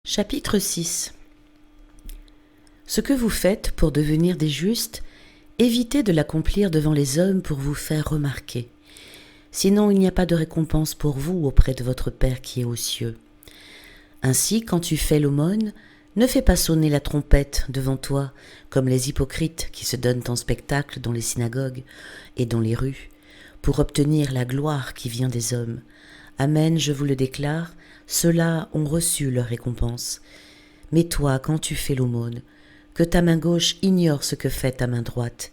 Chapitre 6. Ce que vous faites pour devenir des justes, évitez de l'accomplir devant les hommes pour vous faire remarquer. Sinon, il n'y a pas de récompense pour vous auprès de votre Père qui est aux cieux. Ainsi, quand tu fais l'aumône, ne fais pas sonner la trompette devant toi, comme les hypocrites qui se donnent en spectacle dans les synagogues et dans les rues, pour obtenir la gloire qui vient des hommes. Amen, je vous le déclare, ceux-là ont reçu leur récompense. Mais toi, quand tu fais l'aumône, que ta main gauche ignore ce que fait ta main droite,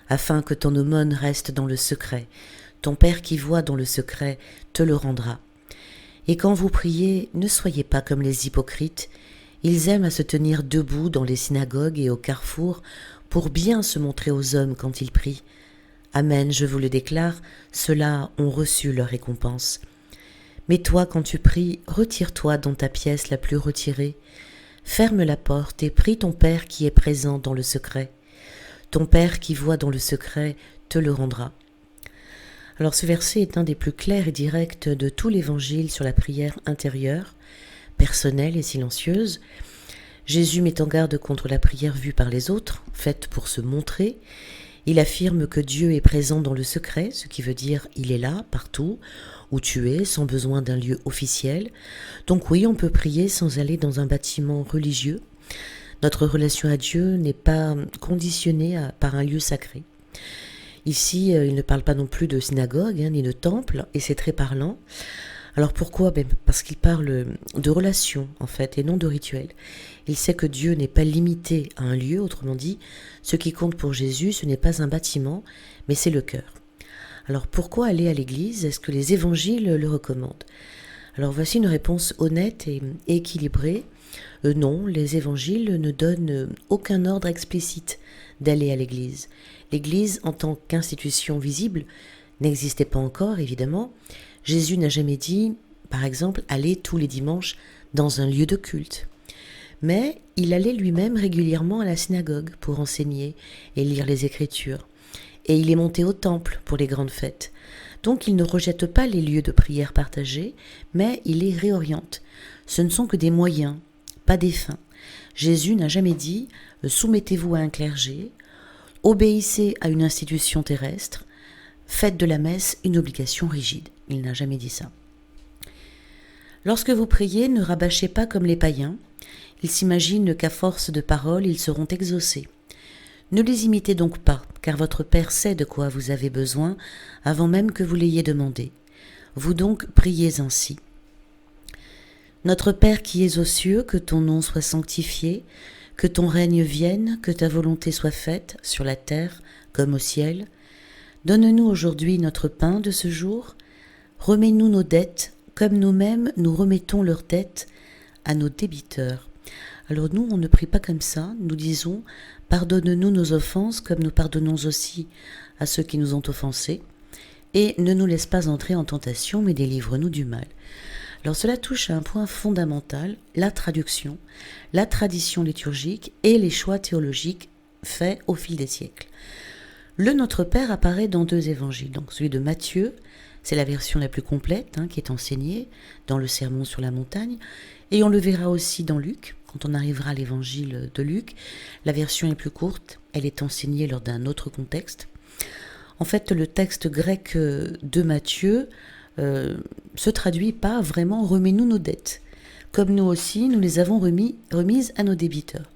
afin que ton aumône reste dans le secret. Ton Père qui voit dans le secret te le rendra. Et quand vous priez, ne soyez pas comme les hypocrites. Ils aiment à se tenir debout dans les synagogues et au carrefour pour bien se montrer aux hommes quand ils prient. Amen, je vous le déclare, ceux-là ont reçu leur récompense. Mais toi, quand tu pries, retire-toi dans ta pièce la plus retirée. Ferme la porte et prie ton Père qui est présent dans le secret. Ton Père qui voit dans le secret te le rendra. Alors ce verset est un des plus clairs et directs de tout l'évangile sur la prière intérieure, personnelle et silencieuse. Jésus met en garde contre la prière vue par les autres, faite pour se montrer. Il affirme que Dieu est présent dans le secret, ce qui veut dire il est là, partout, où tu es, sans besoin d'un lieu officiel. Donc oui, on peut prier sans aller dans un bâtiment religieux. Notre relation à Dieu n'est pas conditionnée par un lieu sacré. Ici, il ne parle pas non plus de synagogue, ni de temple, et c'est très parlant. Alors pourquoi ? Parce qu'il parle de relation, en fait, et non de rituel. Il sait que Dieu n'est pas limité à un lieu, autrement dit, ce qui compte pour Jésus, ce n'est pas un bâtiment, mais c'est le cœur. Alors pourquoi aller à l'église ? Est-ce que les évangiles le recommandent ? Alors voici une réponse honnête et équilibrée. Non, les évangiles ne donnent aucun ordre explicite d'aller à l'église. L'église, en tant qu'institution visible, n'existait pas encore, évidemment. Jésus n'a jamais dit, par exemple, aller tous les dimanches dans un lieu de culte. Mais il allait lui-même régulièrement à la synagogue pour enseigner et lire les Écritures. Et il est monté au temple pour les grandes fêtes. Donc il ne rejette pas les lieux de prière partagés, mais il les réoriente. Ce ne sont que des moyens, pas des fins. Jésus n'a jamais dit « soumettez-vous à un clergé »,« obéissez à une institution terrestre », « faites de la messe une obligation rigide ». Il n'a jamais dit ça. Lorsque vous priez, ne rabâchez pas comme les païens. Ils s'imaginent qu'à force de paroles, ils seront exaucés. Ne les imitez donc pas, car votre Père sait de quoi vous avez besoin avant même que vous l'ayez demandé. Vous donc priez ainsi. Notre Père qui es aux cieux, que ton nom soit sanctifié, que ton règne vienne, que ta volonté soit faite, sur la terre comme au ciel. Donne-nous aujourd'hui notre pain de ce jour. Remets-nous nos dettes, comme nous-mêmes nous remettons leurs dettes à nos débiteurs. Alors nous, on ne prie pas comme ça, nous disons « Pardonne-nous nos offenses, comme nous pardonnons aussi à ceux qui nous ont offensés, et ne nous laisse pas entrer en tentation, mais délivre-nous du mal. » Alors cela touche à un point fondamental, la traduction, la tradition liturgique et les choix théologiques faits au fil des siècles. Le Notre Père apparaît dans deux évangiles, donc celui de Matthieu, c'est la version la plus complète qui est enseignée dans le Sermon sur la montagne, et on le verra aussi dans Luc, quand on arrivera à l'évangile de Luc. La version est plus courte, elle est enseignée lors d'un autre contexte. En fait, le texte grec de Matthieu se traduit par vraiment « remets-nous nos dettes », comme nous aussi, nous les avons remises à nos débiteurs.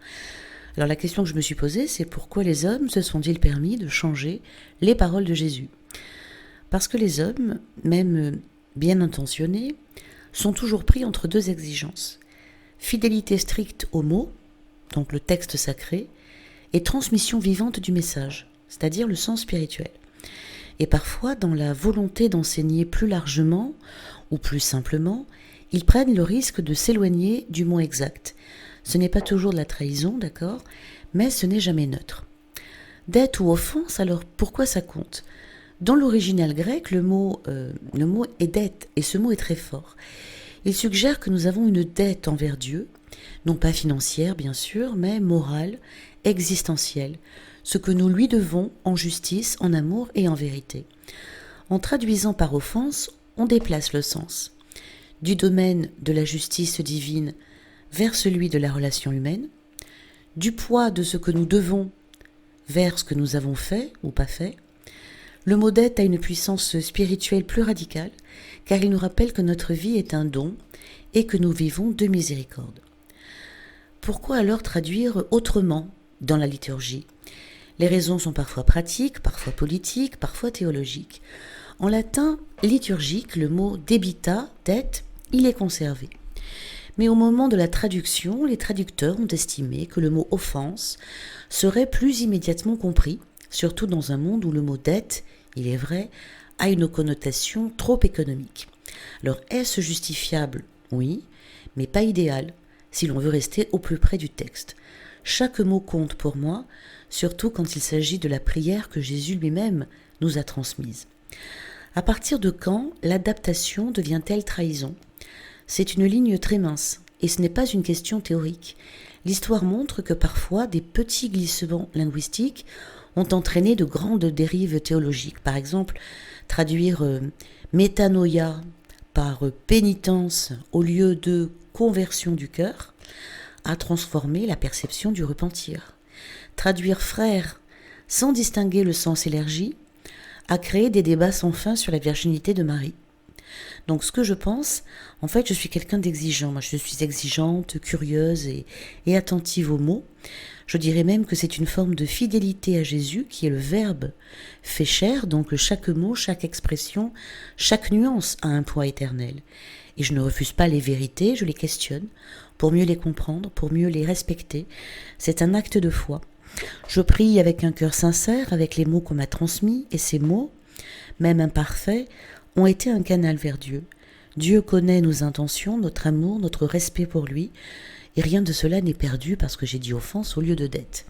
Alors la question que je me suis posée, c'est pourquoi les hommes se sont-ils permis de changer les paroles de Jésus ? Parce que les hommes, même bien intentionnés, sont toujours pris entre deux exigences. Fidélité stricte aux mots, donc le texte sacré, et transmission vivante du message, c'est-à-dire le sens spirituel. Et parfois, dans la volonté d'enseigner plus largement ou plus simplement, ils prennent le risque de s'éloigner du mot exact. Ce n'est pas toujours de la trahison, d'accord, mais ce n'est jamais neutre. Dette ou offense, alors pourquoi ça compte ? Dans l'original grec, le mot est dette, et ce mot est très fort. Il suggère que nous avons une dette envers Dieu, non pas financière bien sûr, mais morale, existentielle, ce que nous lui devons en justice, en amour et en vérité. En traduisant par offense, on déplace le sens. Du domaine de la justice divine vers celui de la relation humaine, du poids de ce que nous devons vers ce que nous avons fait ou pas fait. Le mot dette a une puissance spirituelle plus radicale, car il nous rappelle que notre vie est un don et que nous vivons de miséricorde. Pourquoi alors traduire autrement dans la liturgie ? Les raisons sont parfois pratiques, parfois politiques, parfois théologiques. En latin liturgique, le mot debita, dette, il est conservé. Mais au moment de la traduction, les traducteurs ont estimé que le mot offense serait plus immédiatement compris, surtout dans un monde où le mot dette, il est vrai, a une connotation trop économique. Alors est-ce justifiable ? Oui, mais pas idéal, si l'on veut rester au plus près du texte. Chaque mot compte pour moi, surtout quand il s'agit de la prière que Jésus lui-même nous a transmise. À partir de quand l'adaptation devient-elle trahison ? C'est une ligne très mince, et ce n'est pas une question théorique. L'histoire montre que parfois des petits glissements linguistiques ont entraîné de grandes dérives théologiques. Par exemple, traduire métanoïa par pénitence au lieu de conversion du cœur a transformé la perception du repentir. Traduire frère sans distinguer le sens élargi a créé des débats sans fin sur la virginité de Marie. Donc ce que je pense, en fait je suis quelqu'un d'exigeant, moi je suis exigeante, curieuse et attentive aux mots. Je dirais même que c'est une forme de fidélité à Jésus qui est le Verbe fait chair, donc chaque mot, chaque expression, chaque nuance a un poids éternel. Et je ne refuse pas les vérités, je les questionne pour mieux les comprendre, pour mieux les respecter. C'est un acte de foi. Je prie avec un cœur sincère, avec les mots qu'on m'a transmis, et ces mots, même imparfaits, ont été un canal vers Dieu. Dieu connaît nos intentions, notre amour, notre respect pour lui, et rien de cela n'est perdu parce que j'ai dit offense au lieu de dette.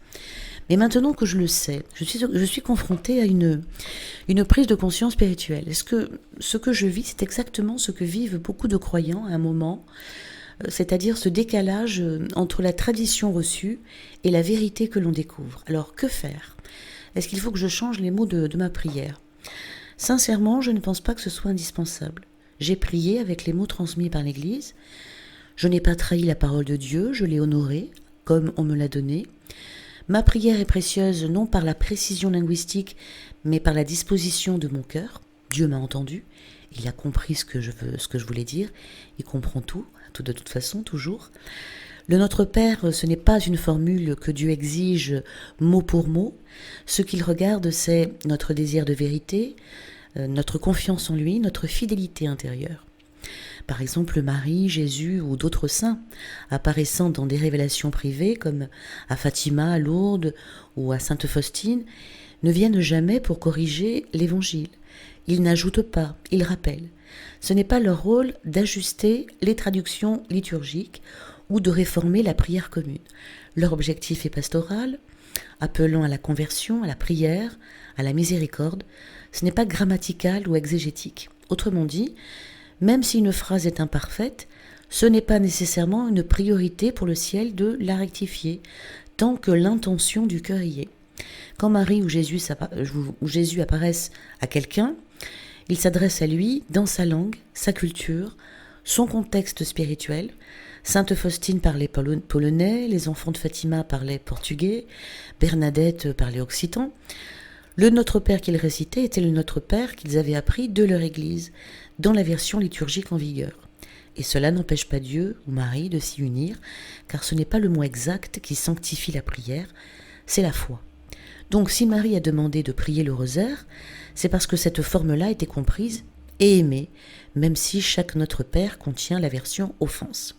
Mais maintenant que je le sais, je suis confrontée à une prise de conscience spirituelle. Est-ce que ce que je vis, c'est exactement ce que vivent beaucoup de croyants à un moment, c'est-à-dire ce décalage entre la tradition reçue et la vérité que l'on découvre. Alors que faire ? Est-ce qu'il faut que je change les mots de ma prière ? Sincèrement, je ne pense pas que ce soit indispensable. J'ai prié avec les mots transmis par l'Église. Je n'ai pas trahi la parole de Dieu, je l'ai honorée comme on me l'a donnée. Ma prière est précieuse non par la précision linguistique, mais par la disposition de mon cœur. Dieu m'a entendu, il a compris ce que je voulais dire, il comprend tout de toute façon, toujours. Le Notre Père, ce n'est pas une formule que Dieu exige mot pour mot. Ce qu'il regarde, c'est notre désir de vérité, notre confiance en lui, notre fidélité intérieure. Par exemple, Marie, Jésus ou d'autres saints apparaissant dans des révélations privées comme à Fatima, à Lourdes ou à Sainte Faustine ne viennent jamais pour corriger l'Évangile. Ils n'ajoutent pas, ils rappellent. Ce n'est pas leur rôle d'ajuster les traductions liturgiques ou de réformer la prière commune. Leur objectif est pastoral, appelant à la conversion, à la prière, à la miséricorde. Ce n'est pas grammatical ou exégétique. Autrement dit, même si une phrase est imparfaite, ce n'est pas nécessairement une priorité pour le ciel de la rectifier, tant que l'intention du cœur y est. Quand Marie ou Jésus apparaissent à quelqu'un, il s'adresse à lui dans sa langue, sa culture, son contexte spirituel. Sainte Faustine parlait polonais, les enfants de Fatima parlaient portugais, Bernadette parlait occitan. Le Notre Père qu'ils récitaient était le Notre Père qu'ils avaient appris de leur Église, dans la version liturgique en vigueur. Et cela n'empêche pas Dieu ou Marie de s'y unir, car ce n'est pas le mot exact qui sanctifie la prière, c'est la foi. Donc si Marie a demandé de prier le rosaire, c'est parce que cette forme-là était comprise et aimée, même si chaque Notre Père contient la version offense.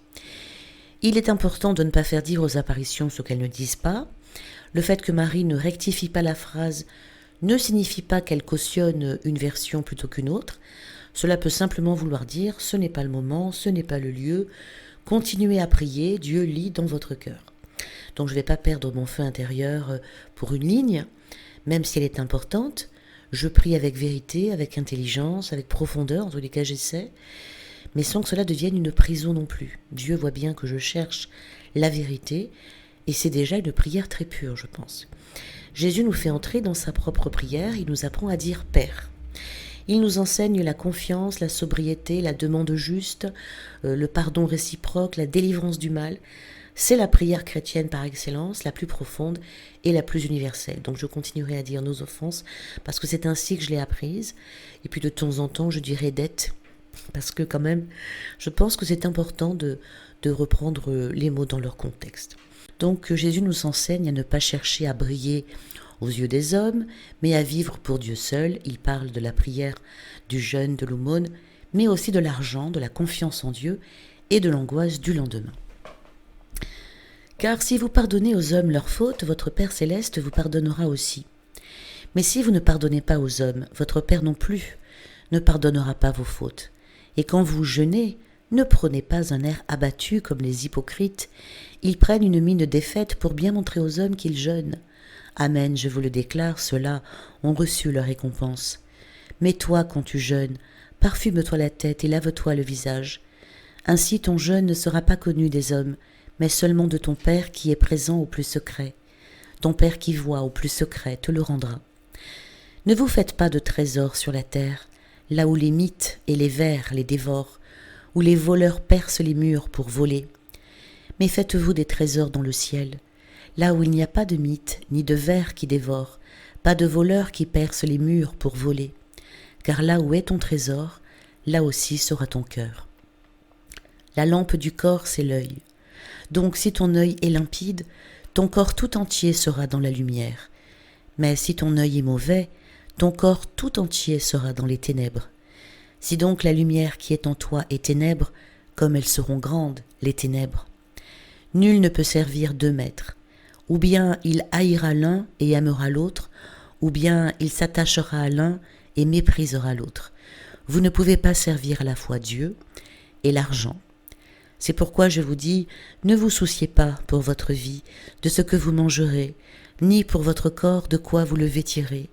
Il est important de ne pas faire dire aux apparitions ce qu'elles ne disent pas. Le fait que Marie ne rectifie pas la phrase ne signifie pas qu'elle cautionne une version plutôt qu'une autre. Cela peut simplement vouloir dire « ce n'est pas le moment, ce n'est pas le lieu, continuez à prier, Dieu lit dans votre cœur ». Donc je ne vais pas perdre mon feu intérieur pour une ligne, même si elle est importante. Je prie avec vérité, avec intelligence, avec profondeur, en tous les cas j'essaie, mais sans que cela devienne une prison non plus. Dieu voit bien que je cherche la vérité, et c'est déjà une prière très pure, je pense. Jésus nous fait entrer dans sa propre prière, il nous apprend à dire « Père ». Il nous enseigne la confiance, la sobriété, la demande juste, le pardon réciproque, la délivrance du mal. C'est la prière chrétienne par excellence, la plus profonde et la plus universelle. Donc je continuerai à dire nos offenses parce que c'est ainsi que je l'ai apprise. Et puis de temps en temps, je dirai dette parce que quand même, je pense que c'est important de reprendre les mots dans leur contexte. Donc Jésus nous enseigne à ne pas chercher à briller aux yeux des hommes, mais à vivre pour Dieu seul. Il parle de la prière, du jeûne, de l'aumône, mais aussi de l'argent, de la confiance en Dieu et de l'angoisse du lendemain. Car si vous pardonnez aux hommes leurs fautes, votre Père céleste vous pardonnera aussi. Mais si vous ne pardonnez pas aux hommes, votre Père non plus ne pardonnera pas vos fautes. Et quand vous jeûnez, ne prenez pas un air abattu comme les hypocrites. Ils prennent une mine de défaite pour bien montrer aux hommes qu'ils jeûnent. Amen, je vous le déclare, ceux-là ont reçu leur récompense. Mais toi, quand tu jeûnes, parfume-toi la tête et lave-toi le visage. Ainsi ton jeûne ne sera pas connu des hommes, mais seulement de ton Père qui est présent au plus secret. Ton Père qui voit au plus secret te le rendra. Ne vous faites pas de trésors sur la terre, là où les mythes et les vers les dévorent, où les voleurs percent les murs pour voler. Mais faites-vous des trésors dans le ciel, là où il n'y a pas de mythes ni de vers qui dévorent, pas de voleurs qui percent les murs pour voler. Car là où est ton trésor, là aussi sera ton cœur. La lampe du corps, c'est l'œil. Donc si ton œil est limpide, ton corps tout entier sera dans la lumière. Mais si ton œil est mauvais, ton corps tout entier sera dans les ténèbres. Si donc la lumière qui est en toi est ténèbres, comme elles seront grandes, les ténèbres. Nul ne peut servir 2 maîtres. Ou bien il haïra l'un et aimera l'autre, ou bien il s'attachera à l'un et méprisera l'autre. Vous ne pouvez pas servir à la fois Dieu et l'argent. C'est pourquoi je vous dis, ne vous souciez pas pour votre vie de ce que vous mangerez, ni pour votre corps de quoi vous le vêtirez.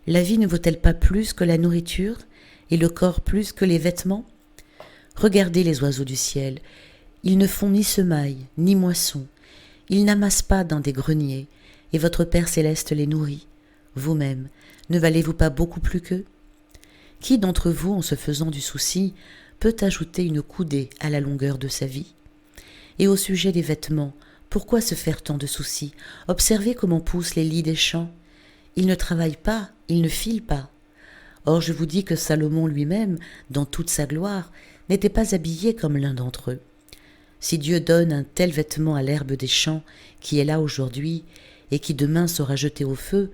La vie ne vaut-elle pas plus que la nourriture, et le corps plus que les vêtements ? Regardez les oiseaux du ciel, ils ne font ni semaille, ni moisson, ils n'amassent pas dans des greniers, et votre Père céleste les nourrit. Vous-même, ne valez-vous pas beaucoup plus qu'eux ? Qui d'entre vous, en se faisant du souci, peut ajouter une coudée à la longueur de sa vie ? Et au sujet des vêtements, pourquoi se faire tant de soucis ? Observez comment poussent les lys des champs. Ils ne travaillent pas, ils ne filent pas. Or je vous dis que Salomon lui-même, dans toute sa gloire, n'était pas habillé comme l'un d'entre eux. Si Dieu donne un tel vêtement à l'herbe des champs, qui est là aujourd'hui, et qui demain sera jeté au feu,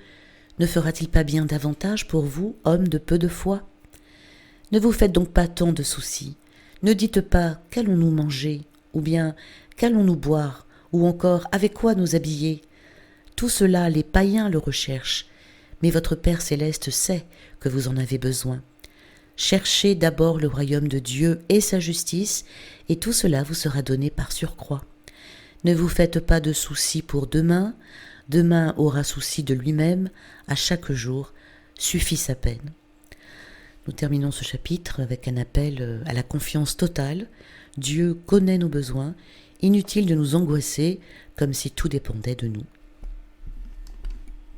ne fera-t-il pas bien davantage pour vous, hommes de peu de foi ? Ne vous faites donc pas tant de soucis. Ne dites pas « qu'allons-nous manger ?» ou bien « qu'allons-nous boire ?» ou encore « avec quoi nous habiller ?» Tout cela, les païens le recherchent, mais votre Père céleste sait que vous en avez besoin. Cherchez d'abord le royaume de Dieu et sa justice, et tout cela vous sera donné par surcroît. Ne vous faites pas de soucis pour demain, demain aura souci de lui-même, à chaque jour suffit sa peine. Nous terminons ce chapitre avec un appel à la confiance totale. Dieu connaît nos besoins, inutile de nous angoisser comme si tout dépendait de nous.